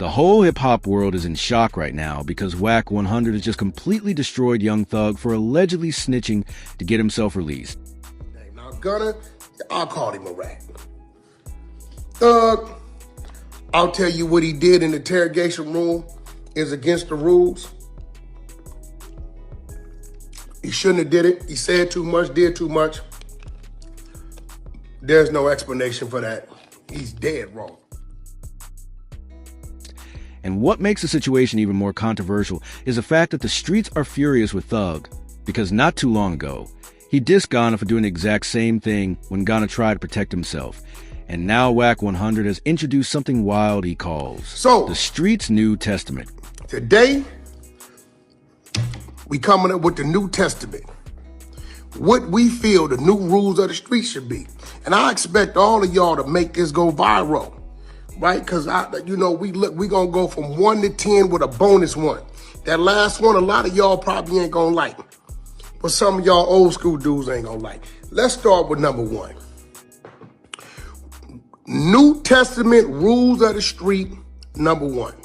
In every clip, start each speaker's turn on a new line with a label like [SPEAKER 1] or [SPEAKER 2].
[SPEAKER 1] The whole hip-hop world is in shock right now because Wack 100 has just completely destroyed Young Thug for allegedly snitching to get himself released.
[SPEAKER 2] Now Gunna, I'll call him a rat. Thug, I'll tell you what he did in the interrogation room is against the rules. He shouldn't have did it. He said too much, did too much. There's no explanation for that. He's dead wrong.
[SPEAKER 1] And what makes the situation even more controversial is the fact that the streets are furious with Thug, because not too long ago, he dissed Gunna for doing the exact same thing when Gunna tried to protect himself. And now Wack 100 has introduced something wild he calls the streets' New Testament.
[SPEAKER 2] Today, we coming up with the New Testament. What we feel the new rules of the street should be. And I expect all of y'all to make this go viral, right? Because, we going to go from 1 to 10 with a bonus 1. That last one, a lot of y'all probably ain't going to like. But some of y'all old school dudes ain't going to like. Let's start with number 1. New Testament rules of the street, number 1.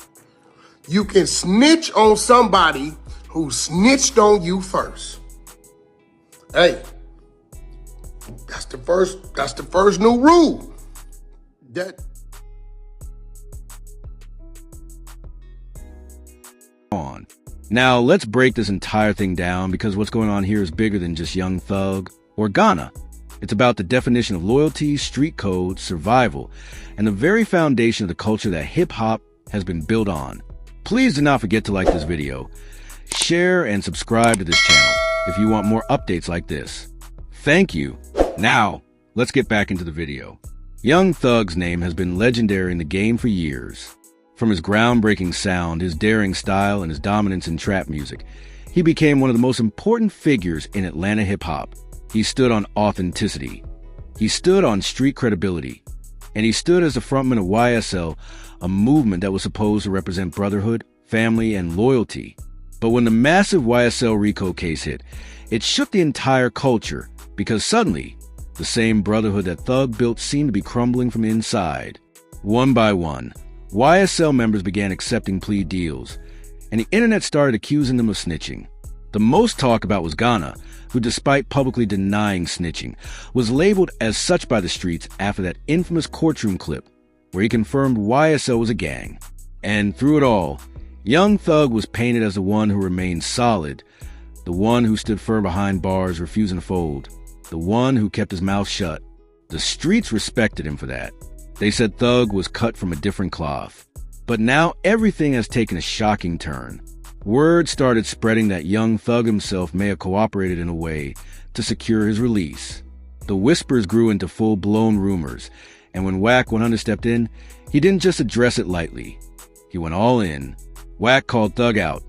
[SPEAKER 2] You can snitch on somebody who snitched on you first. Hey, that's the first new rule.
[SPEAKER 1] Now, let's break this entire thing down because what's going on here is bigger than just Young Thug or Gunna. It's about the definition of loyalty, street code, survival, and the very foundation of the culture that hip-hop has been built on. Please do not forget to like this video, share, and subscribe to this channel if you want more updates like this. Thank you. Now, let's get back into the video. Young Thug's name has been legendary in the game for years. From his groundbreaking sound, his daring style, and his dominance in trap music, he became one of the most important figures in Atlanta hip-hop. He stood on authenticity. He stood on street credibility. And he stood as the frontman of YSL, a movement that was supposed to represent brotherhood, family, and loyalty. But when the massive YSL RICO case hit, it shook the entire culture because suddenly, the same brotherhood that Thug built seemed to be crumbling from inside. One by one, YSL members began accepting plea deals, and the internet started accusing them of snitching. The most talk about was Gunna, who despite publicly denying snitching, was labeled as such by the streets after that infamous courtroom clip where he confirmed YSL was a gang. And through it all, Young Thug was painted as the one who remained solid, the one who stood firm behind bars, refusing to fold, the one who kept his mouth shut. The streets respected him for that. They said Thug was cut from a different cloth. But now everything has taken a shocking turn. Word started spreading that Young Thug himself may have cooperated in a way to secure his release. The whispers grew into full-blown rumors, and when Wack 100 stepped in, he didn't just address it lightly. He went all in. Wack called Thug out,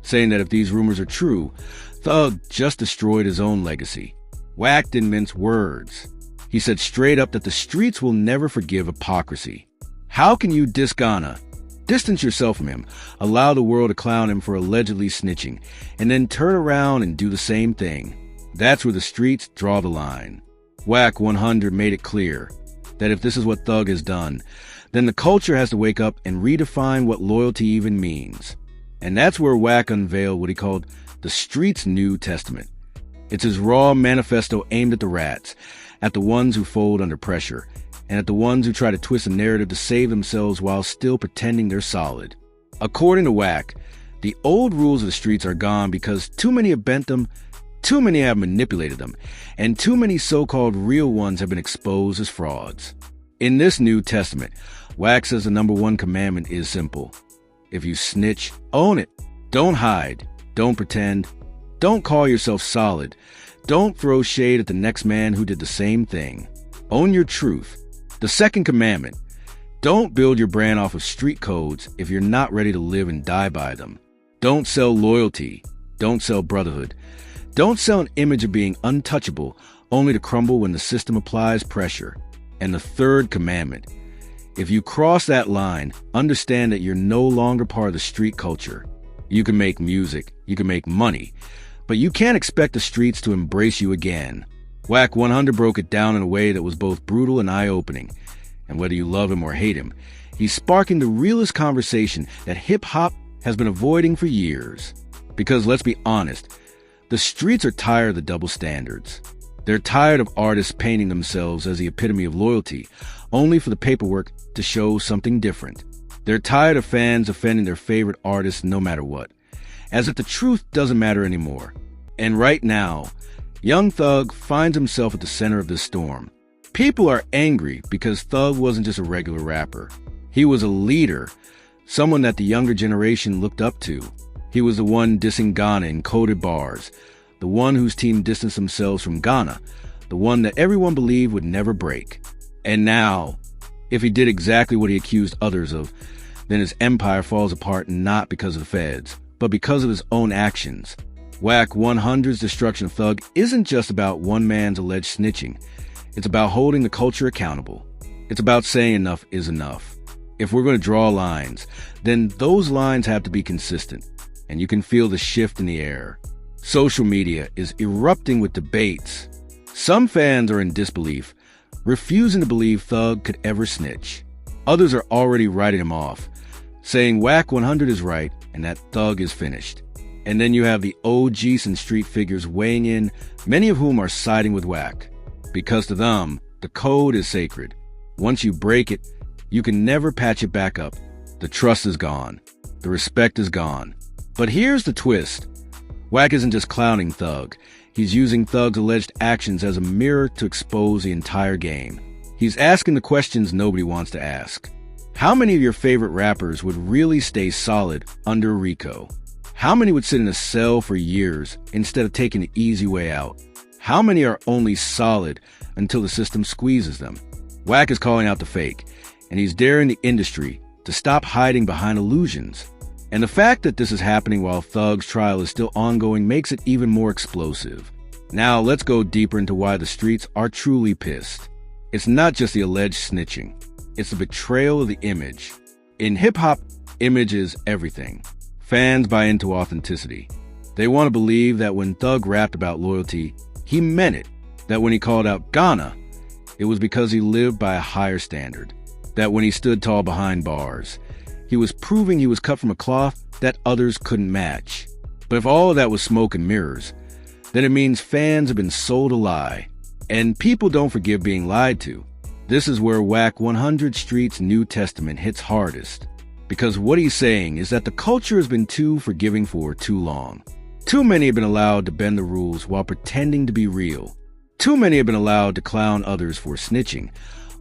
[SPEAKER 1] saying that if these rumors are true, Thug just destroyed his own legacy. Wack didn't mince words. He said straight up that the streets will never forgive hypocrisy. How can you diss Gunna, distance yourself from him, allow the world to clown him for allegedly snitching, and then turn around and do the same thing? That's where the streets draw the line. Wack 100 made it clear that if this is what Thug has done, then the culture has to wake up and redefine what loyalty even means. And that's where Wack unveiled what he called the streets' New Testament. It's his raw manifesto aimed at the rats, at the ones who fold under pressure, and at the ones who try to twist a narrative to save themselves while still pretending they're solid. According to Wack, the old rules of the streets are gone because too many have bent them, too many have manipulated them, and too many so-called real ones have been exposed as frauds. In this New Testament, Wack says the number 1 commandment is simple. If you snitch, own it. Don't hide. Don't pretend. Don't call yourself solid. Don't throw shade at the next man who did the same thing. Own your truth. The second commandment, don't build your brand off of street codes if you're not ready to live and die by them. Don't sell loyalty. Don't sell brotherhood. Don't sell an image of being untouchable only to crumble when the system applies pressure. And the third commandment, if you cross that line, understand that you're no longer part of the street culture. You can make music, you can make money, but you can't expect the streets to embrace you again. Wack 100 broke it down in a way that was both brutal and eye-opening. And whether you love him or hate him, He's sparking the realest conversation that hip-hop has been avoiding for years. Because let's be honest, the streets are tired of the double standards. They're tired of artists painting themselves as the epitome of loyalty, only for the paperwork to show something different. They're tired of fans offending their favorite artists no matter what, as if the truth doesn't matter anymore. And right now, Young Thug finds himself at the center of this storm. People are angry because Thug wasn't just a regular rapper. He was a leader, someone that the younger generation looked up to. He was the one dissing Gunna in coded bars, the one whose team distanced themselves from Gunna, the one that everyone believed would never break. And now, if he did exactly what he accused others of, then his empire falls apart not because of the feds, but because of his own actions. Wack 100's destruction of Thug isn't just about one man's alleged snitching. It's about holding the culture accountable. It's about saying enough is enough. If we're going to draw lines, then those lines have to be consistent, and you can feel the shift in the air. Social media is erupting with debates. Some fans are in disbelief, refusing to believe Thug could ever snitch. Others are already writing him off, saying Wack 100 is right and that Thug is finished. And then you have the OGs and street figures weighing in, many of whom are siding with Wack. Because to them, the code is sacred. Once you break it, you can never patch it back up. The trust is gone. The respect is gone. But here's the twist. Wack isn't just clowning Thug. He's using Thug's alleged actions as a mirror to expose the entire game. He's asking the questions nobody wants to ask. How many of your favorite rappers would really stay solid under RICO? How many would sit in a cell for years instead of taking the easy way out? How many are only solid until the system squeezes them? Wack is calling out the fake, and he's daring the industry to stop hiding behind illusions. And the fact that this is happening while Thug's trial is still ongoing makes it even more explosive. Now let's go deeper into why the streets are truly pissed. It's not just the alleged snitching. It's the betrayal of the image. In hip-hop, image is everything. Fans buy into authenticity. They want to believe that when Thug rapped about loyalty, he meant it. That when he called out Gunna, it was because he lived by a higher standard. That when he stood tall behind bars, he was proving he was cut from a cloth that others couldn't match. But if all of that was smoke and mirrors, then it means fans have been sold a lie. And people don't forgive being lied to. This is where Wack 100 Street's New Testament hits hardest. Because what he's saying is that the culture has been too forgiving for too long. Too many have been allowed to bend the rules while pretending to be real. Too many have been allowed to clown others for snitching,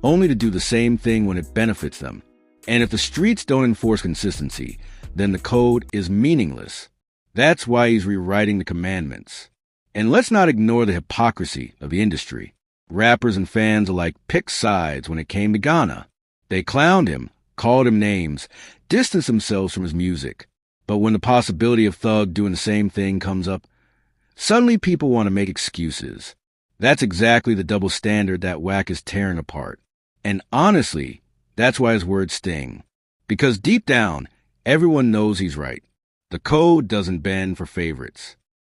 [SPEAKER 1] only to do the same thing when it benefits them. And if the streets don't enforce consistency, then the code is meaningless. That's why he's rewriting the commandments. And let's not ignore the hypocrisy of the industry. Rappers and fans alike picked sides when it came to Gunna. They clowned him, called him names, distanced themselves from his music. But when the possibility of Thug doing the same thing comes up, suddenly people want to make excuses. That's exactly the double standard that Wack is tearing apart. And honestly, that's why his words sting. Because deep down, everyone knows he's right. The code doesn't bend for favorites.